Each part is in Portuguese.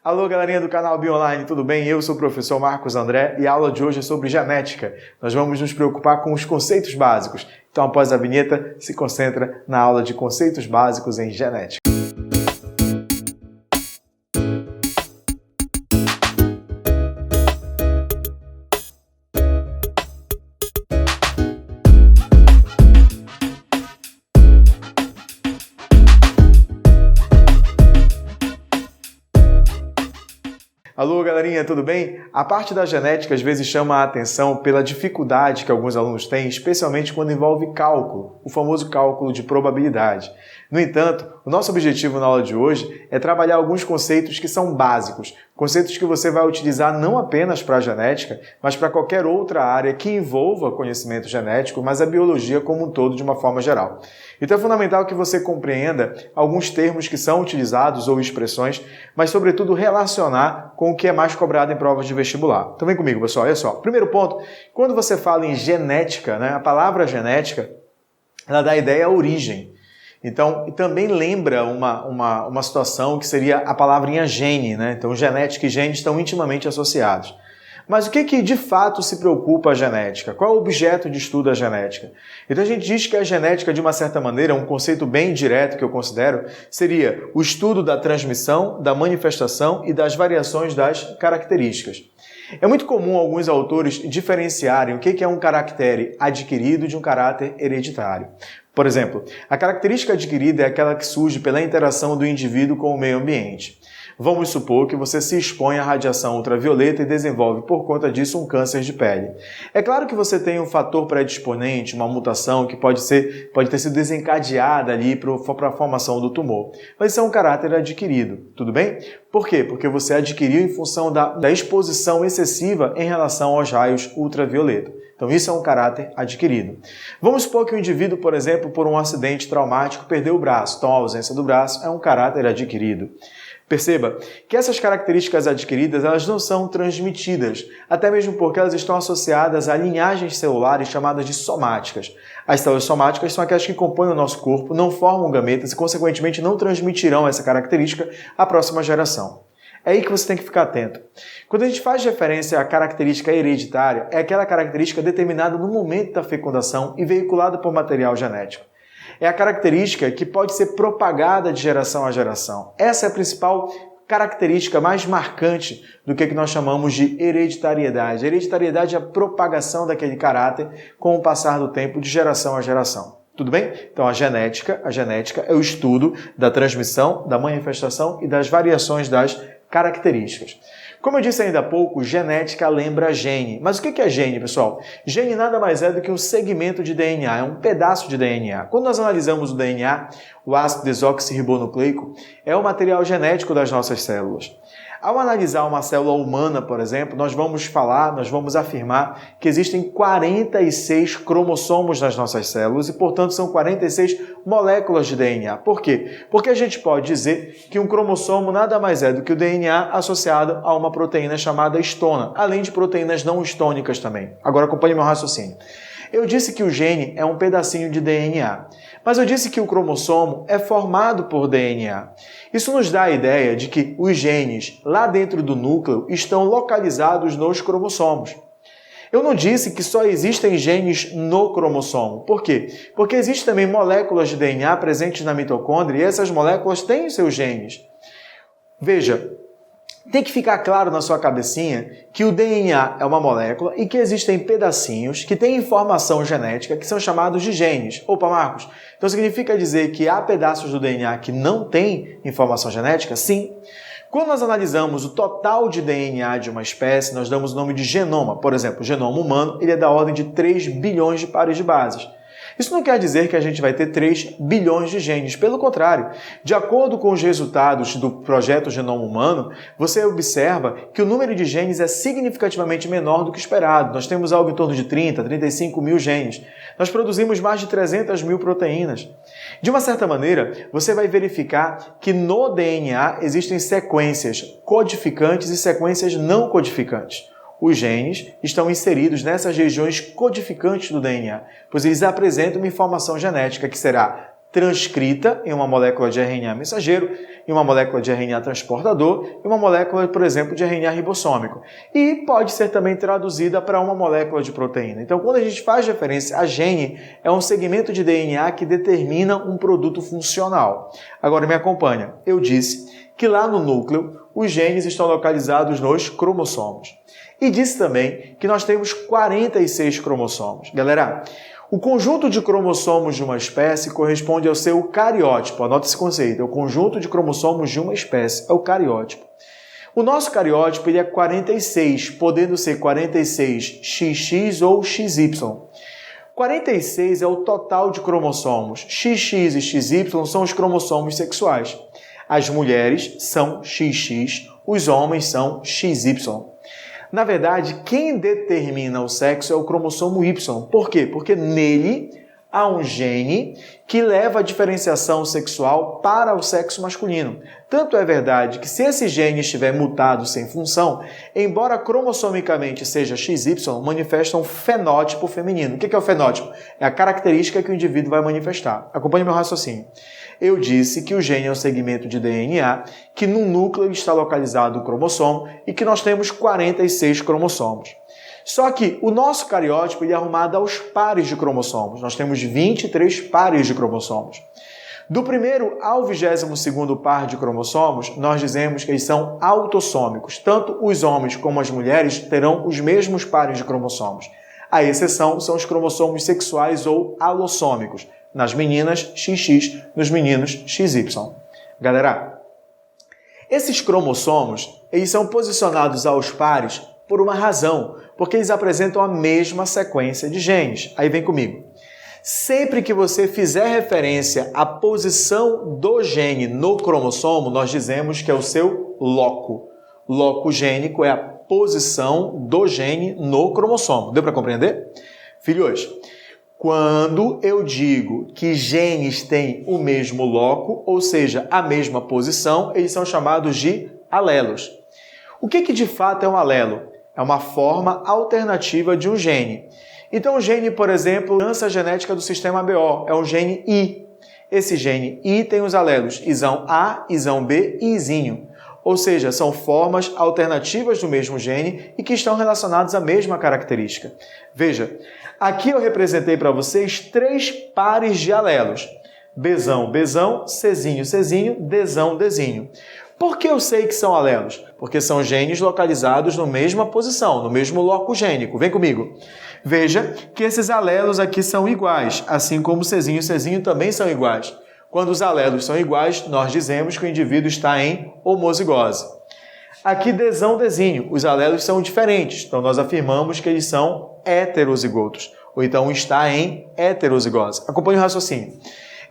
Alô, galerinha do canal Bionline, tudo bem? Eu sou o professor Marcos André e a aula de hoje é sobre genética. Nós vamos nos preocupar com os conceitos básicos. Então, após a vinheta, se concentra na aula de conceitos básicos em genética. Alô, galerinha, tudo bem? A parte da genética às vezes chama a atenção pela dificuldade que alguns alunos têm, especialmente quando envolve cálculo, o famoso cálculo de probabilidade. No entanto, o nosso objetivo na aula de hoje é trabalhar alguns conceitos que são básicos, conceitos que você vai utilizar não apenas para a genética, mas para qualquer outra área que envolva conhecimento genético, mas a biologia como um todo de uma forma geral. Então é fundamental que você compreenda alguns termos que são utilizados ou expressões, mas sobretudo relacionar com o que é mais cobrado em provas de vestibular. Então vem comigo, pessoal, olha só. Primeiro ponto, quando você fala em genética, a palavra genética, ela dá a ideia à origem. Então, também lembra uma situação que seria a palavrinha gene, Então, genética e gene estão intimamente associados. Mas o que de fato se preocupa a genética? Qual é o objeto de estudo da genética? Então a gente diz que a genética, de uma certa maneira, um conceito bem direto que eu considero, seria o estudo da transmissão, da manifestação e das variações das características. É muito comum alguns autores diferenciarem o que é um caractere adquirido de um caráter hereditário. Por exemplo, a característica adquirida é aquela que surge pela interação do indivíduo com o meio ambiente. Vamos supor que você se expõe à radiação ultravioleta e desenvolve por conta disso um câncer de pele. É claro que você tem um fator predisponente, uma mutação que pode ter sido desencadeada ali para a formação do tumor. Mas isso é um caráter adquirido, tudo bem? Por quê? Porque você adquiriu em função da exposição excessiva em relação aos raios ultravioleta. Então isso é um caráter adquirido. Vamos supor que o indivíduo, por exemplo, por um acidente traumático, perdeu o braço. Então a ausência do braço é um caráter adquirido. Perceba que essas características adquiridas elas não são transmitidas, até mesmo porque elas estão associadas a linhagens celulares chamadas de somáticas. As células somáticas são aquelas que compõem o nosso corpo, não formam gametas e, consequentemente, não transmitirão essa característica à próxima geração. É aí que você tem que ficar atento. Quando a gente faz referência à característica hereditária, é aquela característica determinada no momento da fecundação e veiculada por material genético. É a característica que pode ser propagada de geração a geração. Essa é a principal característica mais marcante do que nós chamamos de hereditariedade. A hereditariedade é a propagação daquele caráter com o passar do tempo de geração a geração. Tudo bem? Então a genética é o estudo da transmissão, da manifestação e das variações das características. Como eu disse ainda há pouco, genética lembra gene. Mas o que é gene, pessoal? Gene nada mais é do que um segmento de DNA, é um pedaço de DNA. Quando nós analisamos o DNA, o ácido desoxirribonucleico é o material genético das nossas células. Ao analisar uma célula humana, por exemplo, nós vamos afirmar que existem 46 cromossomos nas nossas células e, portanto, são 46 moléculas de DNA. Por quê? Porque a gente pode dizer que um cromossomo nada mais é do que o DNA associado a uma proteína chamada histona, além de proteínas não histônicas também. Agora acompanhe meu raciocínio. Eu disse que o gene é um pedacinho de DNA, mas eu disse que o cromossomo é formado por DNA. Isso nos dá a ideia de que os genes lá dentro do núcleo estão localizados nos cromossomos. Eu não disse que só existem genes no cromossomo. Por quê? Porque existem também moléculas de DNA presentes na mitocôndria e essas moléculas têm os seus genes. Veja, tem que ficar claro na sua cabecinha que o DNA é uma molécula e que existem pedacinhos que têm informação genética que são chamados de genes. Opa, Marcos, então significa dizer que há pedaços do DNA que não têm informação genética? Sim. Quando nós analisamos o total de DNA de uma espécie, nós damos o nome de genoma. Por exemplo, o genoma humano ele é da ordem de 3 bilhões de pares de bases. Isso não quer dizer que a gente vai ter 3 bilhões de genes. Pelo contrário, de acordo com os resultados do projeto Genoma Humano, você observa que o número de genes é significativamente menor do que esperado. Nós temos algo em torno de 30, 35 mil genes. Nós produzimos mais de 300 mil proteínas. De uma certa maneira, você vai verificar que no DNA existem sequências codificantes e sequências não codificantes. Os genes estão inseridos nessas regiões codificantes do DNA, pois eles apresentam uma informação genética que será transcrita em uma molécula de RNA mensageiro, em uma molécula de RNA transportador e uma molécula, por exemplo, de RNA ribossômico. E pode ser também traduzida para uma molécula de proteína. Então, quando a gente faz referência a gene, é um segmento de DNA que determina um produto funcional. Agora me acompanha. Eu disse que lá no núcleo, os genes estão localizados nos cromossomos. E disse também que nós temos 46 cromossomos. Galera, o conjunto de cromossomos de uma espécie corresponde ao seu cariótipo. Anota esse conceito. É o conjunto de cromossomos de uma espécie. É o cariótipo. O nosso cariótipo ele é 46, podendo ser 46XX ou XY. 46 é o total de cromossomos. XX e XY são os cromossomos sexuais. As mulheres são XX, os homens são XY. Na verdade, quem determina o sexo é o cromossomo Y. Por quê? Porque nele há um gene que leva a diferenciação sexual para o sexo masculino. Tanto é verdade que se esse gene estiver mutado sem função, embora cromossomicamente seja XY, manifesta um fenótipo feminino. O que é o fenótipo? É a característica que o indivíduo vai manifestar. Acompanhe meu raciocínio. Eu disse que o gene é um segmento de DNA que no núcleo está localizado o cromossomo e que nós temos 46 cromossomos. Só que o nosso cariótipo ele é arrumado aos pares de cromossomos. Nós temos 23 pares de cromossomos. Do primeiro ao 22º par de cromossomos, nós dizemos que eles são autossômicos. Tanto os homens como as mulheres terão os mesmos pares de cromossomos. A exceção são os cromossomos sexuais ou alossômicos. Nas meninas, XX, nos meninos, XY. Galera, esses cromossomos, eles são posicionados aos pares por uma razão, porque eles apresentam a mesma sequência de genes. Aí vem comigo. Sempre que você fizer referência à posição do gene no cromossomo, nós dizemos que é o seu loco. Loco gênico é a posição do gene no cromossomo. Deu para compreender? Filhos, quando eu digo que genes têm o mesmo loco, ou seja, a mesma posição, eles são chamados de alelos. O que de fato é um alelo? É uma forma alternativa de um gene. Então, o gene, por exemplo, herança genética do sistema BO, é um gene I. Esse gene I tem os alelos isão A, isão B e izinho. Ou seja, são formas alternativas do mesmo gene e que estão relacionados à mesma característica. Veja, aqui eu representei para vocês 3 pares de alelos. Bzão, Bzão, Czinho, Czinho, Dzão, Dzinho. Por que eu sei que são alelos? Porque são genes localizados na mesma posição, no mesmo loco gênico. Vem comigo. Veja que esses alelos aqui são iguais, assim como Czinho e Czinho também são iguais. Quando os alelos são iguais, nós dizemos que o indivíduo está em homozigose. Aqui, Dzão, Dzinho, os alelos são diferentes, então nós afirmamos que eles são heterozigotos, ou então está em heterozigose. Acompanhe o raciocínio.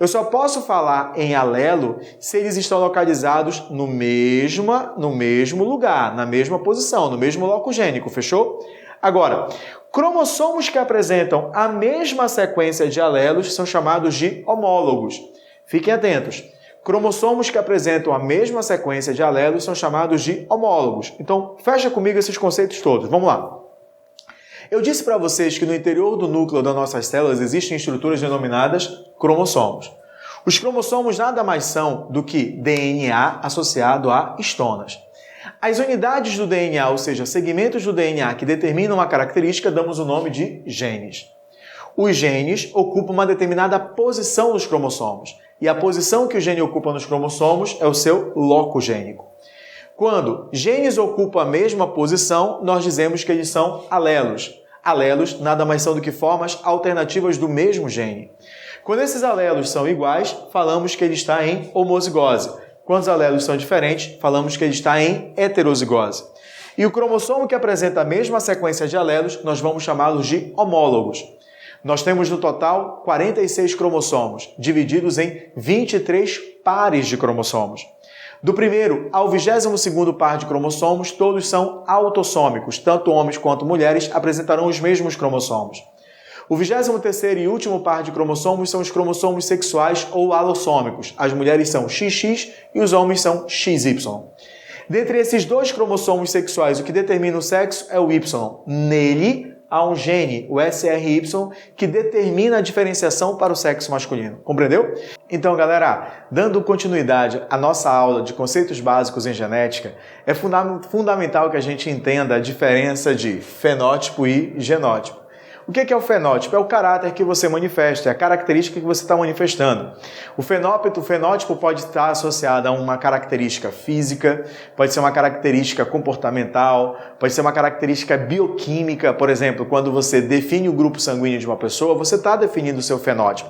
Eu só posso falar em alelo se eles estão localizados no mesmo lugar, na mesma posição, no mesmo loco gênico, fechou? Agora, cromossomos que apresentam a mesma sequência de alelos são chamados de homólogos. Fiquem atentos. Cromossomos que apresentam a mesma sequência de alelos são chamados de homólogos. Então, fecha comigo esses conceitos todos. Vamos lá. Eu disse para vocês que no interior do núcleo das nossas células existem estruturas denominadas cromossomos. Os cromossomos nada mais são do que DNA associado a histonas. As unidades do DNA, ou seja, segmentos do DNA que determinam uma característica, damos o nome de genes. Os genes ocupam uma determinada posição nos cromossomos, e a posição que o gene ocupa nos cromossomos é o seu loco gênico. Quando genes ocupam a mesma posição, nós dizemos que eles são alelos. Alelos nada mais são do que formas alternativas do mesmo gene. Quando esses alelos são iguais, falamos que ele está em homozigose. Quando os alelos são diferentes, falamos que ele está em heterozigose. E o cromossomo que apresenta a mesma sequência de alelos, nós vamos chamá-los de homólogos. Nós temos no total 46 cromossomos, divididos em 23 pares de cromossomos. Do primeiro ao 22º par de cromossomos, todos são autossômicos, tanto homens quanto mulheres apresentarão os mesmos cromossomos. O 23º e último par de cromossomos são os cromossomos sexuais ou alossômicos. As mulheres são XX e os homens são XY. Dentre esses 2 cromossomos sexuais, o que determina o sexo é o Y. Nele há um gene, o SRY, que determina a diferenciação para o sexo masculino. Compreendeu? Então, galera, dando continuidade à nossa aula de conceitos básicos em genética, é fundamental que a gente entenda a diferença de fenótipo e genótipo. O que é o fenótipo? É o caráter que você manifesta, é a característica que você está manifestando. O fenótipo pode estar associado a uma característica física, pode ser uma característica comportamental, pode ser uma característica bioquímica. Por exemplo, quando você define o grupo sanguíneo de uma pessoa, você está definindo o seu fenótipo.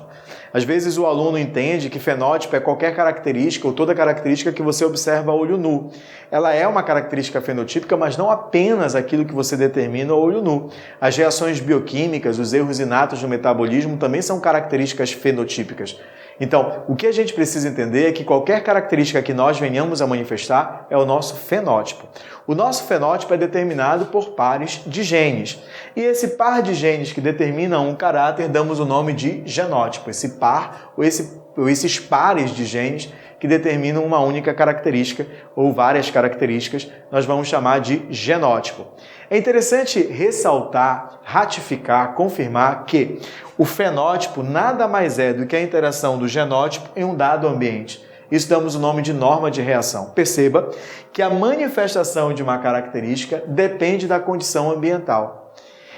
Às vezes o aluno entende que fenótipo é qualquer característica ou toda característica que você observa a olho nu. Ela é uma característica fenotípica, mas não apenas aquilo que você determina a olho nu. As reações bioquímicas, os erros inatos do metabolismo também são características fenotípicas. Então, o que a gente precisa entender é que qualquer característica que nós venhamos a manifestar é o nosso fenótipo. O nosso fenótipo é determinado por pares de genes. E esse par de genes que determina um caráter, damos o nome de genótipo. Esse par ou esses pares de genes que determinam uma única característica ou várias características, nós vamos chamar de genótipo. É interessante ressaltar, ratificar, confirmar que o fenótipo nada mais é do que a interação do genótipo em um dado ambiente. Isso damos o nome de norma de reação. Perceba que a manifestação de uma característica depende da condição ambiental.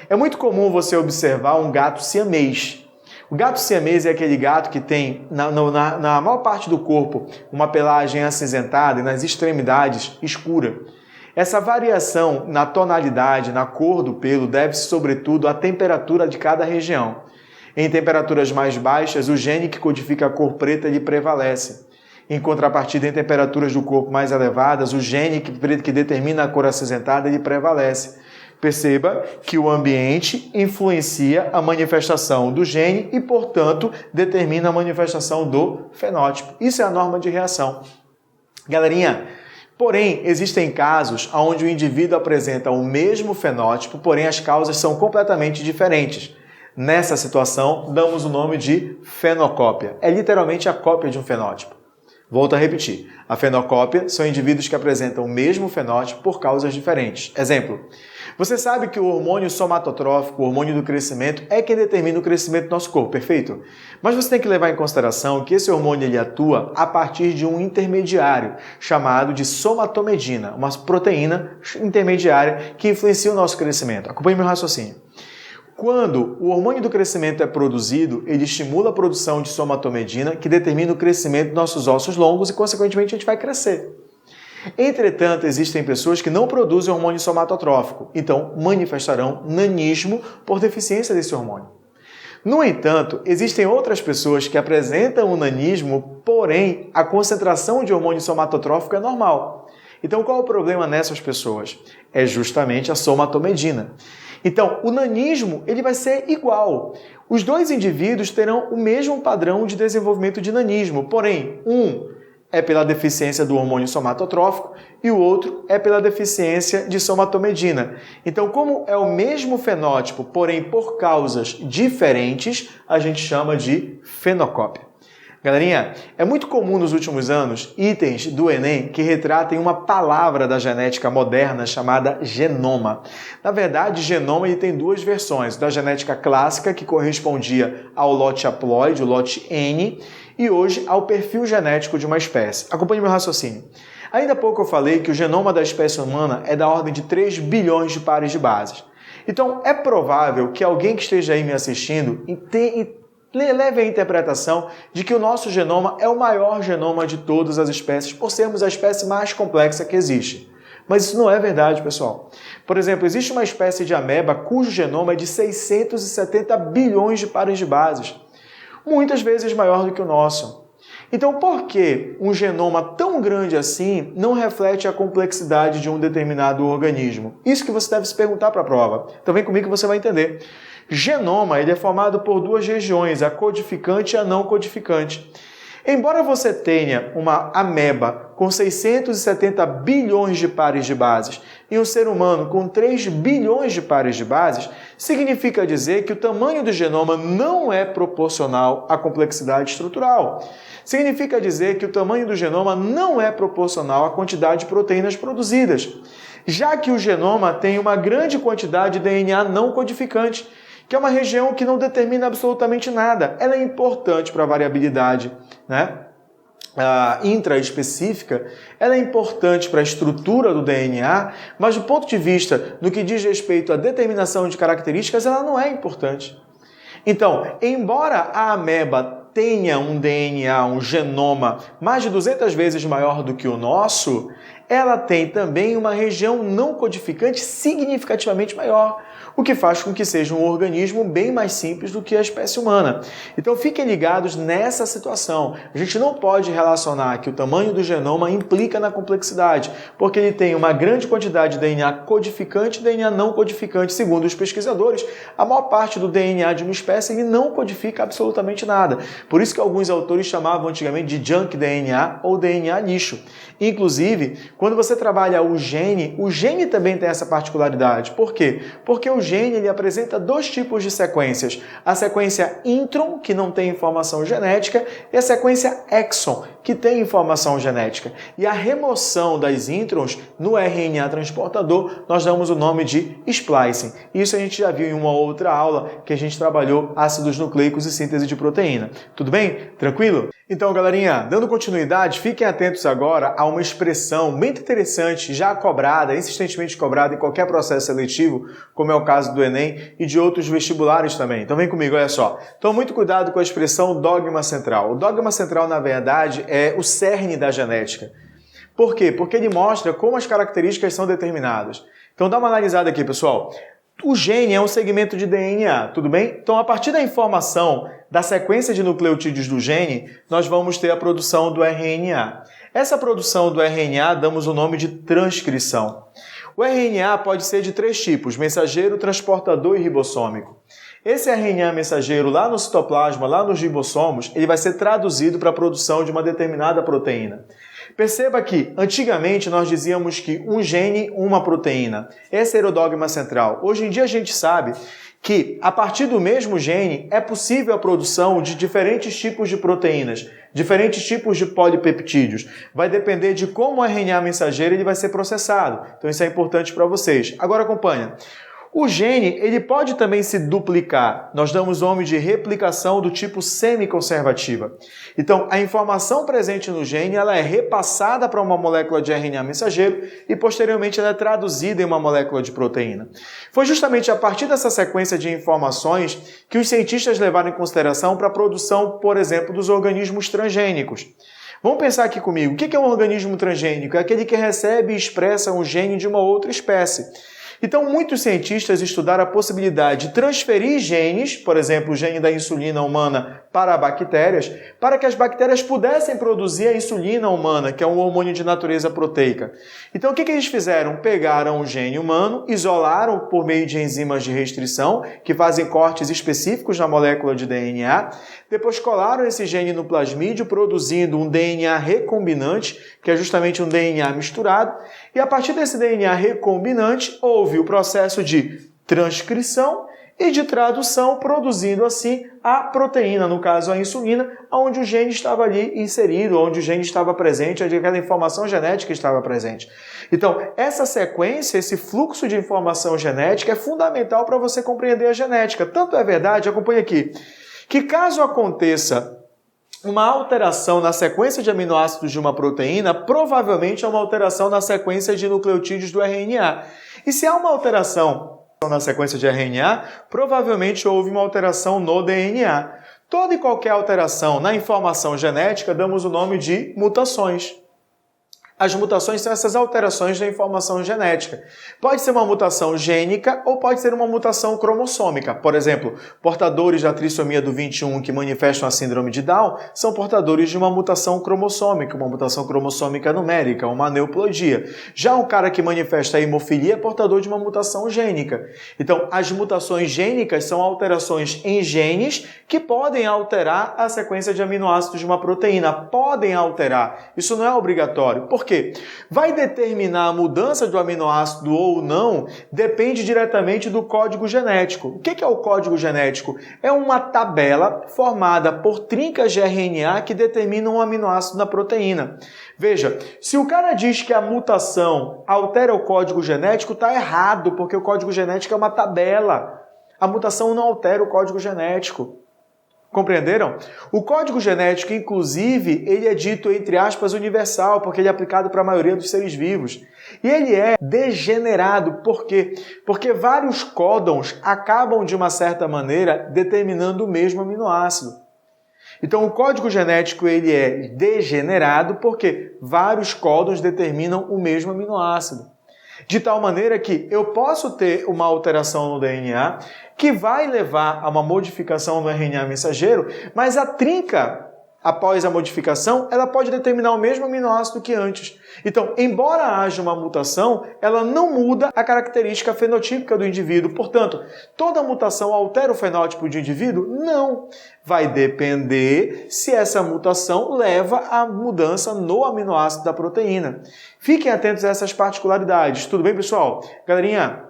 É muito comum você observar um gato siamês. O gato siamês é aquele gato que tem, na maior parte do corpo, uma pelagem acinzentada e nas extremidades escura. Essa variação na tonalidade, na cor do pelo, deve-se sobretudo à temperatura de cada região. Em temperaturas mais baixas, o gene que codifica a cor preta lhe prevalece. Em contrapartida, em temperaturas do corpo mais elevadas, o gene que determina a cor acinzentada lhe prevalece. Perceba que o ambiente influencia a manifestação do gene e, portanto, determina a manifestação do fenótipo. Isso é a norma de reação. Galerinha, porém, existem casos onde o indivíduo apresenta o mesmo fenótipo, porém as causas são completamente diferentes. Nessa situação, damos o nome de fenocópia. É literalmente a cópia de um fenótipo. Volto a repetir. A fenocópia são indivíduos que apresentam o mesmo fenótipo por causas diferentes. Exemplo. Você sabe que o hormônio somatotrófico, o hormônio do crescimento, é quem determina o crescimento do nosso corpo, perfeito? Mas você tem que levar em consideração que esse hormônio ele atua a partir de um intermediário, chamado de somatomedina, uma proteína intermediária que influencia o nosso crescimento. Acompanhe meu raciocínio. Quando o hormônio do crescimento é produzido, ele estimula a produção de somatomedina, que determina o crescimento dos nossos ossos longos e, consequentemente, a gente vai crescer. Entretanto, existem pessoas que não produzem hormônio somatotrófico, então manifestarão nanismo por deficiência desse hormônio. No entanto, existem outras pessoas que apresentam o nanismo, porém a concentração de hormônio somatotrófico é normal. Então, qual é o problema nessas pessoas? É justamente a somatomedina. Então, o nanismo ele vai ser igual. Os dois indivíduos terão o mesmo padrão de desenvolvimento de nanismo, porém, um é pela deficiência do hormônio somatotrófico e o outro é pela deficiência de somatomedina. Então, como é o mesmo fenótipo, porém por causas diferentes, a gente chama de fenocópia. Galerinha, é muito comum nos últimos anos itens do Enem que retratem uma palavra da genética moderna chamada genoma. Na verdade, genoma ele tem duas versões, da genética clássica, que correspondia ao lote haploide, o lote N, e hoje ao perfil genético de uma espécie. Acompanhe meu raciocínio. Ainda há pouco eu falei que o genoma da espécie humana é da ordem de 3 bilhões de pares de bases. Então, é provável que alguém que esteja aí me assistindo leve a interpretação de que o nosso genoma é o maior genoma de todas as espécies, por sermos a espécie mais complexa que existe. Mas isso não é verdade, pessoal. Por exemplo, existe uma espécie de ameba cujo genoma é de 670 bilhões de pares de bases, muitas vezes maior do que o nosso. Então, por que um genoma tão grande assim não reflete a complexidade de um determinado organismo? Isso que você deve se perguntar para a prova. Então, vem comigo que você vai entender. Genoma ele é formado por duas regiões, a codificante e a não codificante. Embora você tenha uma ameba com 670 bilhões de pares de bases e um ser humano com 3 bilhões de pares de bases, significa dizer que o tamanho do genoma não é proporcional à complexidade estrutural. Significa dizer que o tamanho do genoma não é proporcional à quantidade de proteínas produzidas, já que o genoma tem uma grande quantidade de DNA não codificante, que é uma região que não determina absolutamente nada. Ela é importante para a variabilidade, né? Intraespecífica, ela é importante para a estrutura do DNA, mas do ponto de vista do que diz respeito à determinação de características, ela não é importante. Então, embora a ameba tenha um DNA, um genoma mais de 200 vezes maior do que o nosso, ela tem também uma região não codificante significativamente maior, o que faz com que seja um organismo bem mais simples do que a espécie humana. Então fiquem ligados nessa situação. A gente não pode relacionar que o tamanho do genoma implica na complexidade, porque ele tem uma grande quantidade de DNA codificante e DNA não codificante. Segundo os pesquisadores, a maior parte do DNA de uma espécie ele não codifica absolutamente nada. Por isso que alguns autores chamavam antigamente de junk DNA ou DNA lixo. Inclusive, quando você trabalha o gene também tem essa particularidade. Por quê? Porque o gene ele apresenta dois tipos de sequências. A sequência intron, que não tem informação genética, e a sequência exon, que tem informação genética. E a remoção das introns no RNA transportador, nós damos o nome de splicing. Isso a gente já viu em uma outra aula que a gente trabalhou ácidos nucleicos e síntese de proteína. Tudo bem? Tranquilo? Então, galerinha, dando continuidade, fiquem atentos agora a uma expressão muito interessante, já cobrada, insistentemente cobrada em qualquer processo seletivo, como é o caso do Enem e de outros vestibulares também. Então vem comigo, olha só. Tome muito cuidado com a expressão dogma central. O dogma central, na verdade, é o cerne da genética. Por quê? Porque ele mostra como as características são determinadas. Então dá uma analisada aqui, pessoal. O gene é um segmento de DNA, tudo bem? Então, a partir da informação da sequência de nucleotídeos do gene, nós vamos ter a produção do RNA. Essa produção do RNA damos o nome de transcrição. O RNA pode ser de três tipos: mensageiro, transportador e ribossômico. Esse RNA mensageiro lá no citoplasma, lá nos ribossomos, ele vai ser traduzido para a produção de uma determinada proteína. Perceba que, antigamente, nós dizíamos que um gene, uma proteína. Esse era o dogma central. Hoje em dia a gente sabe que, a partir do mesmo gene, é possível a produção de diferentes tipos de proteínas, diferentes tipos de polipeptídeos. Vai depender de como o RNA mensageiro ele vai ser processado. Então isso é importante para vocês. Agora acompanha. O gene ele pode também se duplicar. Nós damos nome de replicação do tipo semiconservativa. Então, a informação presente no gene ela é repassada para uma molécula de RNA mensageiro e, posteriormente, ela é traduzida em uma molécula de proteína. Foi justamente a partir dessa sequência de informações que os cientistas levaram em consideração para a produção, por exemplo, dos organismos transgênicos. Vamos pensar aqui comigo. O que é um organismo transgênico? É aquele que recebe e expressa um gene de uma outra espécie. Então, muitos cientistas estudaram a possibilidade de transferir genes, por exemplo, o gene da insulina humana para bactérias, para que as bactérias pudessem produzir a insulina humana, que é um hormônio de natureza proteica. Então, o que eles fizeram? Pegaram o gene humano, isolaram por meio de enzimas de restrição, que fazem cortes específicos na molécula de DNA, depois colaram esse gene no plasmídio, produzindo um DNA recombinante, que é justamente um DNA misturado, e a partir desse DNA recombinante, houve o processo de transcrição e de tradução, produzindo assim a proteína, no caso a insulina, onde o gene estava ali inserido, onde o gene estava presente, onde aquela informação genética estava presente. Então, essa sequência, esse fluxo de informação genética é fundamental para você compreender a genética. Tanto é verdade, acompanhe aqui, que caso aconteça uma alteração na sequência de aminoácidos de uma proteína, provavelmente é uma alteração na sequência de nucleotídeos do RNA. E se há uma alteração na sequência de RNA, provavelmente houve uma alteração no DNA. Toda e qualquer alteração na informação genética damos o nome de mutações. As mutações são essas alterações da informação genética. Pode ser uma mutação gênica ou pode ser uma mutação cromossômica. Por exemplo, portadores da trissomia do 21 que manifestam a síndrome de Down são portadores de uma mutação cromossômica numérica, uma aneuploidia. Já um cara que manifesta a hemofilia é portador de uma mutação gênica. Então, as mutações gênicas são alterações em genes que podem alterar a sequência de aminoácidos de uma proteína. Podem alterar. Isso não é obrigatório. Por quê? Vai determinar a mudança do aminoácido ou não depende diretamente do código genético. O que é o código genético? É uma tabela formada por trincas de RNA que determinam um aminoácido na proteína. Veja, se o cara diz que a mutação altera o código genético, está errado, porque o código genético é uma tabela. A mutação não altera o código genético. Compreenderam? O código genético, inclusive, ele é dito, entre aspas, universal, porque ele é aplicado para a maioria dos seres vivos. E ele é degenerado. Por quê? Porque vários códons acabam, de uma certa maneira, determinando o mesmo aminoácido. Então, o código genético ele é degenerado porque vários códons determinam o mesmo aminoácido. De tal maneira que eu posso ter uma alteração no DNA que vai levar a uma modificação no RNA mensageiro, mas a trinca, após a modificação, ela pode determinar o mesmo aminoácido que antes. Então, embora haja uma mutação, ela não muda a característica fenotípica do indivíduo. Portanto, toda mutação altera o fenótipo do indivíduo? Não. Vai depender se essa mutação leva à mudança no aminoácido da proteína. Fiquem atentos a essas particularidades. Tudo bem, pessoal? Galerinha,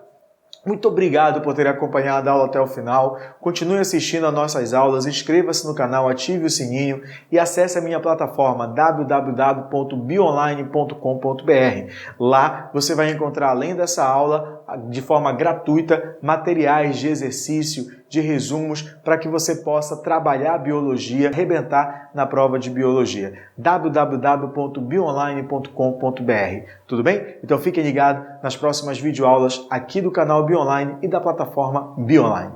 muito obrigado por ter acompanhado a aula até o final. Continue assistindo às nossas aulas, inscreva-se no canal, ative o sininho e acesse a minha plataforma www.bionline.com.br. Lá você vai encontrar, além dessa aula, de forma gratuita, materiais de exercício, de resumos, para que você possa trabalhar a biologia, arrebentar na prova de biologia. www.bionline.com.br. Tudo bem? Então fiquem ligados nas próximas videoaulas aqui do canal Bionline e da plataforma Bionline.